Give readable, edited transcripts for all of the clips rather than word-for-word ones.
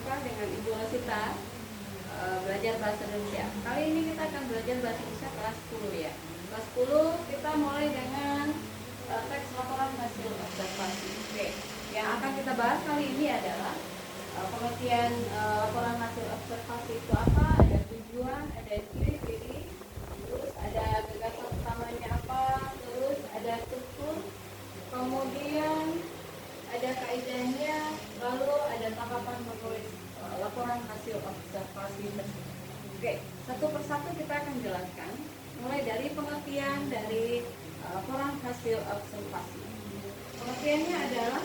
Berjumpa dengan Ibu Rosita, belajar bahasa Indonesia. Kali ini kita akan belajar bahasa Indonesia kelas 10 ya. Kelas 10 kita mulai dengan teks laporan hasil observasi. Oke, yang akan kita bahas kali ini adalah pengertian laporan hasil observasi itu apa, ada tujuan, ada ciri-ciri, terus ada gagasan utamanya apa, terus ada struktur, kemudian ada kaidahnya, lalu ada tahapan menulis laporan hasil observasi tersebut. Oke, satu persatu kita akan jelaskan, mulai dari pengertian dari laporan hasil observasi. Pengertiannya adalah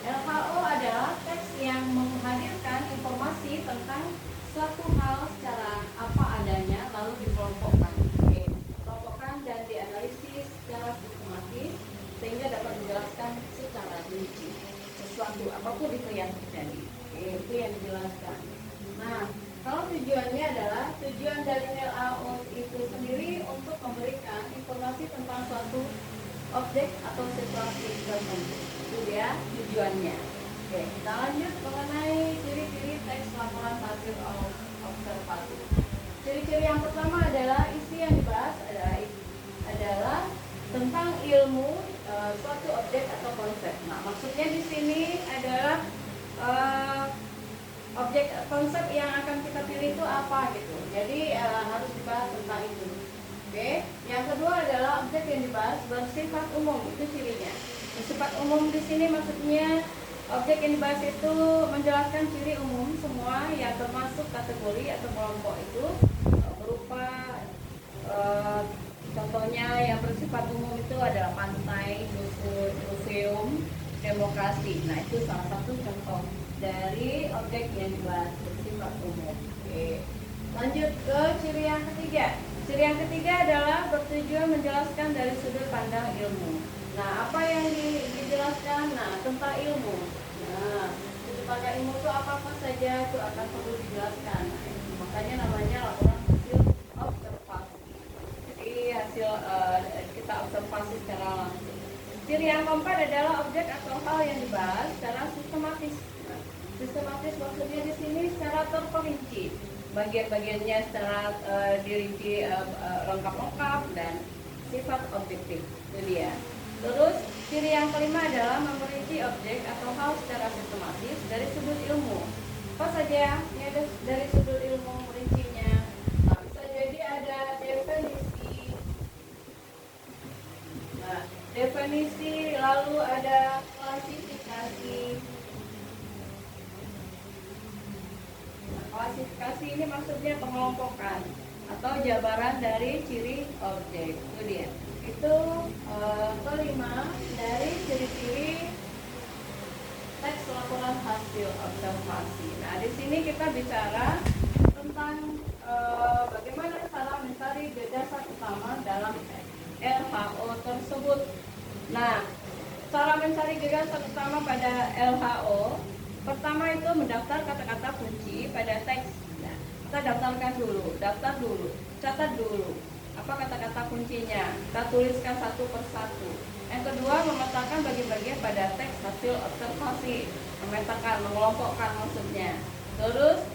LHO adalah teks yang menghadirkan informasi tentang suatu hal secara apa adanya, lalu dikelompokkan. Oke, dikelompokkan dan dianalisis secara sistematis sehingga dapat menjelaskan secara rinci sesuatu apapun itu yang terjadi. Oke, itu yang dijelaskan. Nah, kalau tujuannya adalah tujuan dari LHO itu sendiri untuk memberikan informasi tentang suatu objek atau situasi tertentu. Itu dia tujuannya. Oke, kita lanjut mengenai ciri-ciri teks laporan hasil observasi. Ciri-ciri yang pertama adalah isi yang dibahas adalah tentang ilmu suatu objek atau konsep. Nah, maksudnya di sini adalah objek konsep yang akan kita pilih itu apa gitu. Jadi harus dibahas tentang itu. Oke, yang kedua adalah objek yang dibahas bersifat umum, itu cirinya. Bersifat umum di sini maksudnya objek yang dibahas itu menjelaskan ciri umum semua yang termasuk kategori atau kelompok itu berupa contohnya yang bersifat umum itu adalah pantai, museum, demokrasi. Nah, itu salah satu contoh dari objek yang dibahas bersifat umum. Oke. Lanjut ke ciri yang ketiga. Ciri yang ketiga adalah bertujuan menjelaskan dari sudut pandang ilmu. Nah, apa yang dijelaskan? Nah, tentang ilmu. Nah, sudut pandang ilmu itu apa saja itu akan perlu dijelaskan. Nah, makanya namanya laporan hasil observasi. Jadi hasil kita observasi secara langsung. Ciri yang keempat adalah objek atau hal yang dibahas secara sistematis. Nah, sistematis maksudnya di sini secara terperinci. Bagian-bagiannya secara dirinci lengkap-lengkap dan sifat objektif. Itu dia. Terus ciri yang kelima adalah memperinci objek atau hal secara sistematis dari sudut ilmu. Apa saja? Ini ada dari sudut ilmu merincinya. Nah, bisa jadi ada definisi. Nah, definisi lalu ada klasifikasi. Nah, klasifikasi ini maksudnya pengelompokan atau jabaran dari ciri objek. Itu dia. Itu kelima dari ciri-ciri teks laporan hasil observasi. Nah, di sini kita bicara tentang bagaimana cara mencari gagasan utama dalam LHO tersebut. Nah, cara mencari gagasan utama pada LHO, pertama itu mendaftar kata-kata kunci pada teks. Nah, kita daftar dulu, catat dulu. Apa kata-kata kuncinya? Kita tuliskan satu persatu. Yang kedua, memetakan bagian-bagian pada teks hasil observasi. Memetakan, mengelompokkan maksudnya. Terus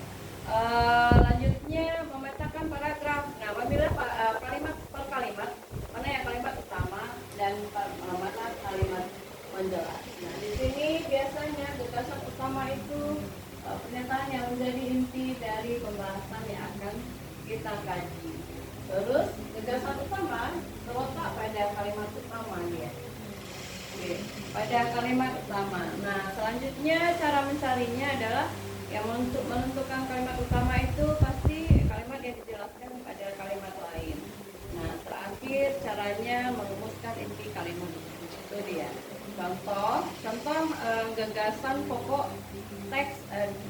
lanjutnya memetakan paragraf. Nah, memilah kalimat per kalimat, mana yang kalimat utama dan mana kalimat penjelas. Nah, di sini biasanya gagasan utama itu pernyataan yang menjadi inti dari pembahasan yang akan kita kaji. Terus gagasan utama terletak pada kalimat utama dia. Oke, pada kalimat utama. Nah, selanjutnya cara mencarinya adalah yang untuk menentukan kalimat utama itu pasti kalimat yang dijelaskan pada kalimat lain. Nah, terakhir caranya merumuskan inti kalimat itu dia. Contoh gagasan pokok teks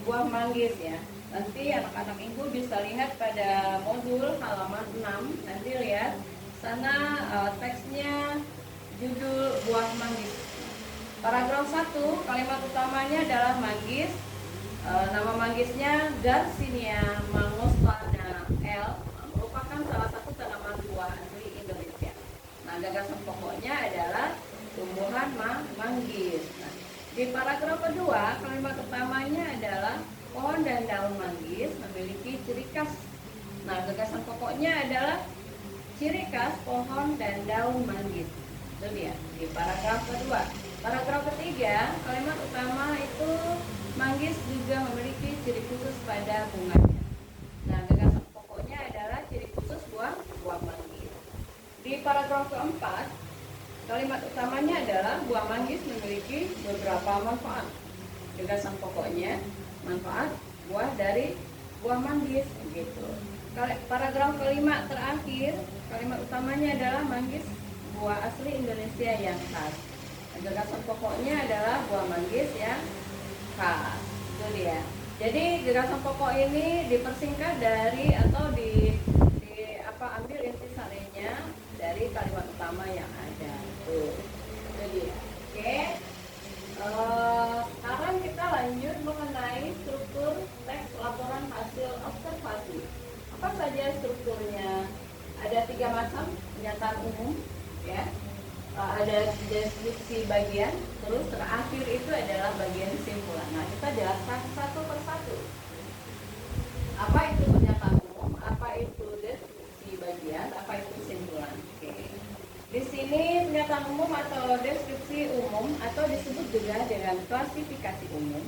buah manggis ya. Nanti anak-anak ibu bisa lihat pada modul halaman 6. Nanti lihat sana teksnya judul buah manggis. Paragraf 1, kalimat utamanya adalah manggis. Nama manggisnya Garcinia mangostana L, merupakan salah satu tanaman buah asli Indonesia. Nah, gagasan pokoknya adalah tumbuhan manggis. Nah, Di paragraf kedua, kalimat utamanya adalah pohon dan daun manggis memiliki ciri khas. Nah, gagasan pokoknya adalah ciri khas pohon dan daun manggis. Itu dia di paragraf kedua. Paragraf ketiga, kalimat utama itu manggis juga memiliki ciri khusus pada bunganya. Nah, gagasan pokoknya adalah ciri khusus buah manggis. Di paragraf keempat, kalimat utamanya adalah buah manggis memiliki beberapa manfaat. Gagasan pokoknya manfaat buah dari buah manggis gitu. Paragraf kelima terakhir, kalimat utamanya adalah manggis buah asli Indonesia yang khas. Gagasan pokoknya adalah buah manggis yang khas. Itu dia. Jadi gagasan pokok ini dipersingkat dari atau ambil intisarinya dari kalimat utama yang ada. Tuh. Itu dia. Oke. Sekarang kita lanjut mengenai struktur teks laporan hasil observasi. Apa saja strukturnya? Ada 3 macam: pernyataan umum, ya. Ada deskripsi bagian, terus terakhir itu adalah bagian kesimpulan. Nah, kita jelaskan satu persatu. Apa itu pernyataan umum? Apa itu deskripsi bagian? Apa itu kesimpulan? Oke. Di sini pernyataan umum atau deskripsi umum atau disebut juga dengan klasifikasi umum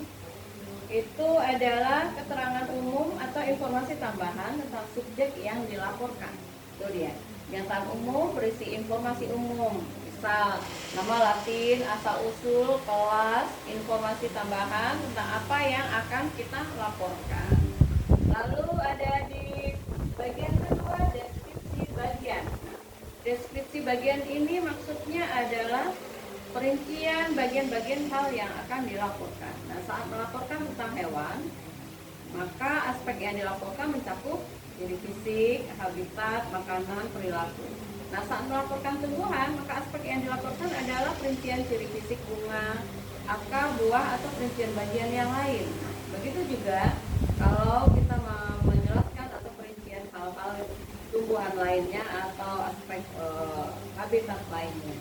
itu adalah keterangan umum atau informasi tambahan tentang subjek yang dilaporkan. Itu dia. Pernyataan umum berisi informasi umum, misal nama Latin, asal usul, kelas, informasi tambahan tentang apa yang akan kita laporkan. Lalu ada di bagian kedua deskripsi bagian. Deskripsi bagian ini maksudnya adalah perincian bagian-bagian hal yang akan dilaporkan. Nah, saat melaporkan tentang hewan, maka aspek yang dilaporkan mencakup ciri fisik, habitat, makanan, perilaku. Nah, saat melaporkan tumbuhan, maka aspek yang dilaporkan adalah perincian ciri fisik bunga, akar, buah, atau perincian bagian yang lain. Nah, begitu juga kalau kita menjelaskan atau perincian hal-hal tumbuhan lainnya atau aspek habitat lainnya.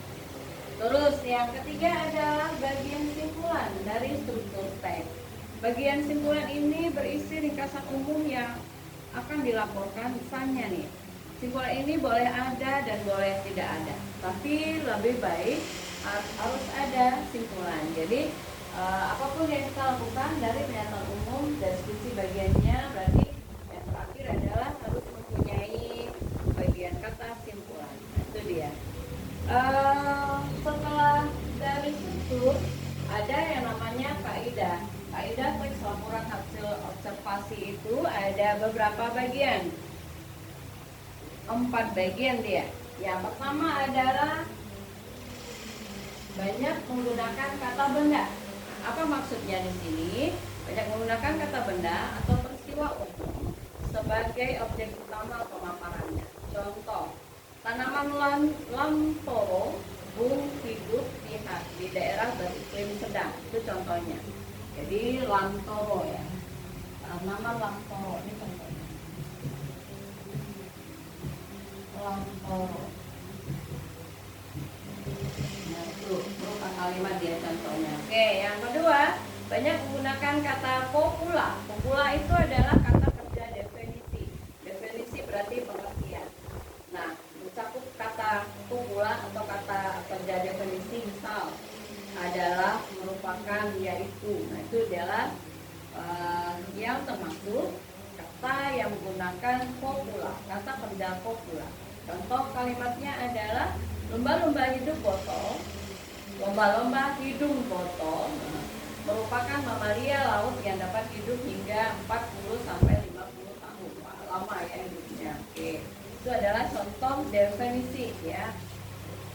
Terus yang ketiga adalah bagian simpulan dari struktur teks. Bagian simpulan ini berisi ringkasan umum yang akan dilaporkan. Misalnya nih, simpulan ini boleh ada dan boleh tidak ada, tapi lebih baik harus ada simpulan. Jadi apapun yang kita lakukan dari pernyataan umum, deskripsi bagiannya, berarti yang terakhir adalah harus mempunyai bagian kata simpulan. Nah, itu dia. Setelah dari struktur ada yang namanya kaidah. Kaidah teks laporan hasil observasi itu ada beberapa bagian, 4 bagian dia. Yang pertama adalah banyak menggunakan kata benda. Apa maksudnya di sini? Banyak menggunakan kata benda atau peristiwa umum sebagai objek utama pemaparannya. Contoh, tanaman lantoro bung hidup di daerah beriklim sedang. Itu contohnya. Jadi lantoro ya. Tanaman lantoro ini contohnya. Lantoro. Nah, itu berupa kalimat dia contohnya. Oke, yang kedua, banyak menggunakan kata popula. Popula itu adalah kata kerja definisi. Definisi berarti pengertian. Nah, mencakup kata popula atau kata kerja definisi misal adalah, merupakan, yaitu. Nah, itu adalah yang termasuk kata yang menggunakan popula, kata kerja popula. Contoh kalimatnya adalah lumba-lumba hidup botol, lomba-lomba hidung botol, merupakan mamalia laut yang dapat hidup hingga 40 sampai 50 tahun. Wah, lama ya hidupnya. Oke. Itu adalah contoh definisi ya.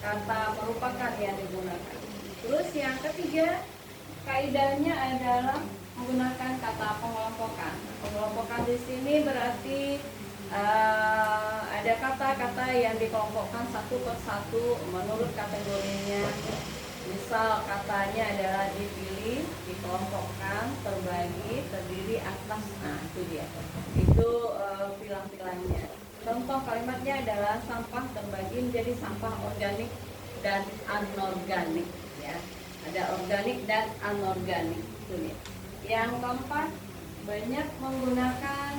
Kata merupakan yang digunakan. Terus yang ketiga, kaidahnya adalah menggunakan kata pengelompokan. Pengelompokan di sini berarti ada kata-kata yang dikelompokkan satu persatu menurut kategorinya. Misal katanya adalah dipilih, dikelompokkan, terbagi, terdiri, atas. Nah, itu dia. Itu pilang-pilangnya. Contoh kalimatnya adalah sampah terbagi menjadi sampah organik dan anorganik ya. Ada organik dan anorganik. Itu nih. Yang keempat, banyak menggunakan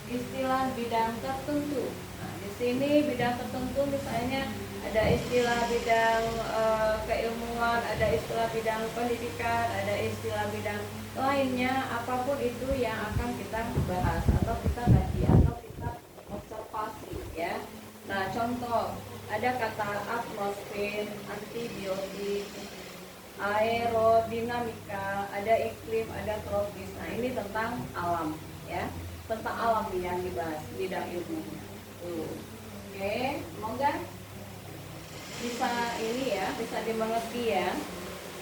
istilah bidang tertentu. Nah, di sini bidang tertentu misalnya ada istilah bidang keilmuan, ada istilah bidang pendidikan, ada istilah bidang lainnya, apapun itu yang akan kita bahas atau kita kaji atau kita observasi ya. Nah, contoh ada kata atmosfer, antibiotik, aerodinamika, ada iklim, ada tropis. Nah, ini tentang alam ya. Tentang alam yang dibahas bidang ilmunya. Oke, semoga bisa ini ya, bisa dimengerti ya.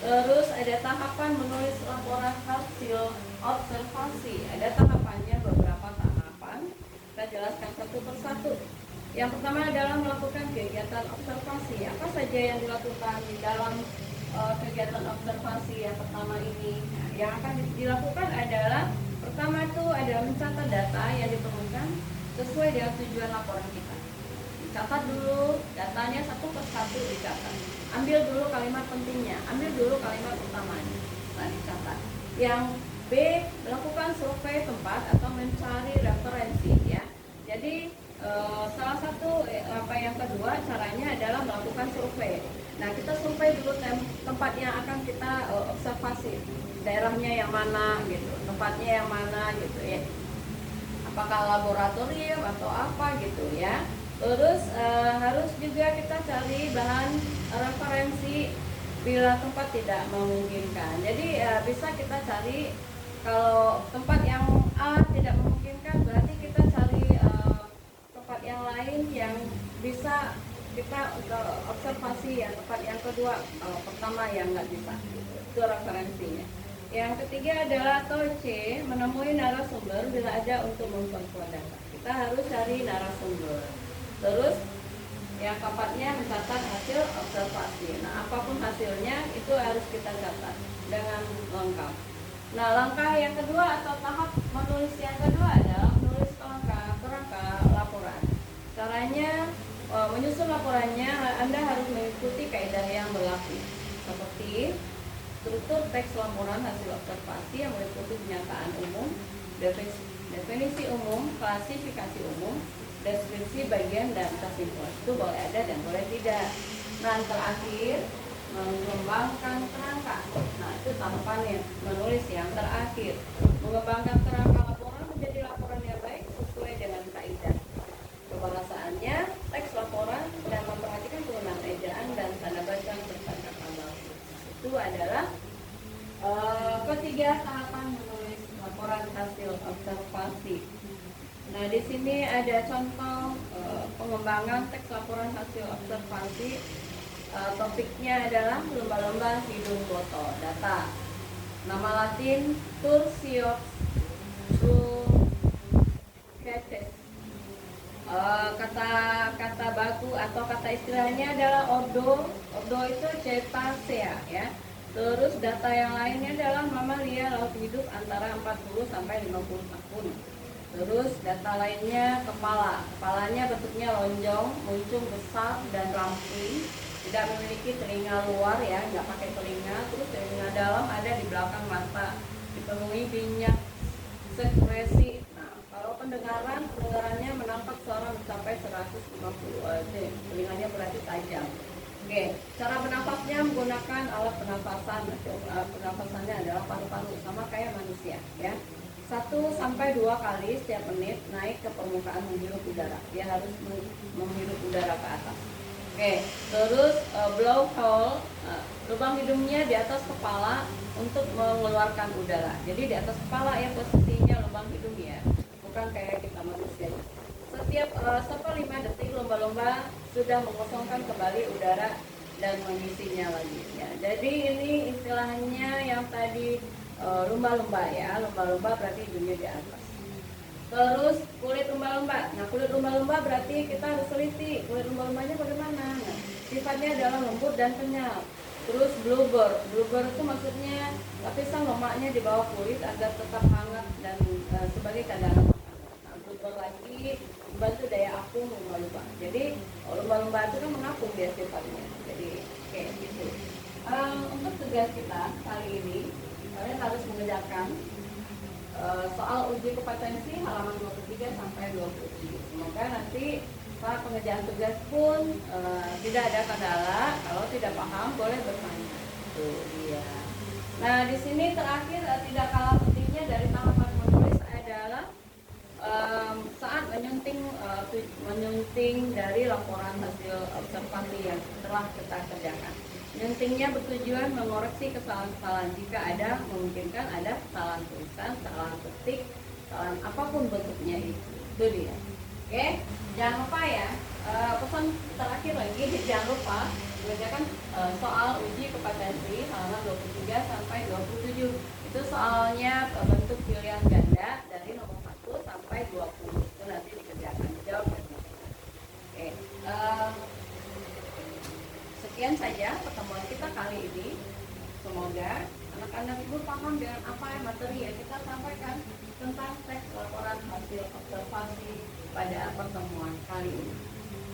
Terus ada tahapan menulis laporan hasil observasi. Ada tahapannya, beberapa tahapan. Kita jelaskan satu persatu. Yang pertama adalah melakukan kegiatan observasi. Apa saja yang dilakukan di dalam kegiatan observasi yang pertama ini? Nah, yang akan dilakukan adalah pertama itu adalah mencatat data yang ditemukan sesuai dengan tujuan laporan kita. Dicatat dulu datanya satu persatu dicatat. Ambil dulu kalimat pentingnya, ambil dulu kalimat utamanya. Nah, dicatat. Yang B, melakukan survei tempat atau mencari referensi ya. Jadi salah satu yang kedua caranya adalah melakukan survei. Nah, kita survei dulu tempat yang akan kita observasi, daerahnya yang mana gitu, tempatnya yang mana gitu ya, apakah laboratorium atau apa gitu ya. Terus harus juga kita cari bahan referensi bila tempat tidak memungkinkan. Jadi bisa kita cari, kalau tempat yang A tidak memungkinkan, berarti kita cari tempat yang lain yang bisa kita observasi ya. Tempat yang kedua, pertama yang nggak bisa, itu referensinya. Yang ketiga adalah atau C, menemui narasumber bila ada untuk memperkuat data. Kita harus cari narasumber. Terus yang keempatnya mencatat hasil observasi. Nah, apapun hasilnya itu harus kita catat dengan lengkap. Nah, langkah yang kedua atau tahap menulis yang kedua adalah menulis kerangka laporan. Caranya menyusun laporannya, Anda harus mengikuti kaidah yang berlaku, seperti struktur teks laporan hasil observasi yang meliputi pernyataan umum, definisi umum, klasifikasi umum, deskripsi bagian dan kesimpulan. Itu boleh ada dan boleh tidak. Nah, terakhir mengembangkan kerangka. Nah, itu tahapannya, menulis yang terakhir. Mengembangkan kerangka laporan menjadi laporan yang baik sesuai dengan kaidah kebahasaannya, teks laporan, dan memperhatikan penggunaan ejaan dan tanda baca serta kata baku. Itu adalah ketiga tahapan menulis laporan hasil observasi. Nah, di sini ada contoh pengembangan teks laporan hasil observasi. Topiknya adalah lumba-lumba hidung botol. Data. Nama Latin Tursiops truncata. Kata baku atau kata istilahnya adalah ordo. Ordo itu Cetacea ya. Terus data yang lainnya adalah mamalia laut hidup antara 40 sampai 50 tahun. Terus data lainnya kepalanya bentuknya lonjong, muncung besar dan ramping, tidak memiliki telinga luar ya, nggak pakai telinga. Terus telinga dalam ada di belakang mata, dipenuhi minyak sekresi. Nah, kalau pendengarannya menampak suara mencapai 150 telinganya berarti tajam. Oke, cara bernafasnya menggunakan alat pernafasan. Pernafasannya adalah paru-paru, sama kayak manusia ya. 1 sampai 2 kali setiap menit naik ke permukaan menghirup udara. Dia harus menghirup udara ke atas. Oke, terus blowhole, lubang hidungnya di atas kepala untuk mengeluarkan udara. Jadi di atas kepala ya posisinya lubang hidung ya, bukan kayak kita manusia. Setiap 1/5 detik lumba-lumba sudah mengosongkan kembali udara dan mengisinya lagi ya. Jadi ini istilahnya yang tadi lumba-lumba ya, lumba-lumba berarti hidungnya di atas. Terus kulit lumba-lumba. Nah, kulit lumba-lumba berarti kita harus teliti kulit lumba-lumbanya bagaimana. Nah, sifatnya adalah lembut dan kenyal. Terus blubber itu maksudnya lapisan lemaknya di bawah kulit agar tetap hangat dan sebagai cadangan makanan. Nah, blubber lagi membantu daya apung lumba-lumba. Jadi lumba-lumba itu kan mengapung dia sifatnya. Jadi kayak gitu. Untuk tugas kita kali ini, kalian harus mengerjakan soal uji kompetensi halaman 23 sampai 27. Semoga nanti saat pengerjaan tugas pun tidak ada kendala. Kalau tidak paham boleh bertanya. Tuh dia. Nah, di sini terakhir tidak kalah pentingnya dari tahapan menulis adalah saat menyunting dari laporan hasil observasi yang telah kita kerjakan. Nyuntingnya bertujuan mengoreksi kesalahan-kesalahan jika ada, memungkinkan ada kesalahan tulisan, kesalahan ketik, kesalahan apapun bentuknya itu dia. Oke, jangan lupa ya, pesan terakhir lagi, jangan lupa mengerjakan soal uji kompetensi halaman 23 sampai 27. Itu soalnya bentuk pilihan ganda dari nomor 1 sampai 20. Itu nanti dikerjakan, jawab. Oke, sekian saja pertemuan kita kali ini. Semoga anak-anak ibu paham dengan apa yang materi yang kita sampaikan tentang teks laporan hasil observasi pada pertemuan kali ini.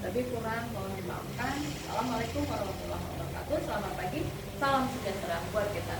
Lebih kurang mohon dimaafkan. Assalamualaikum warahmatullahi wabarakatuh. Selamat pagi, salam sejahtera buat kita.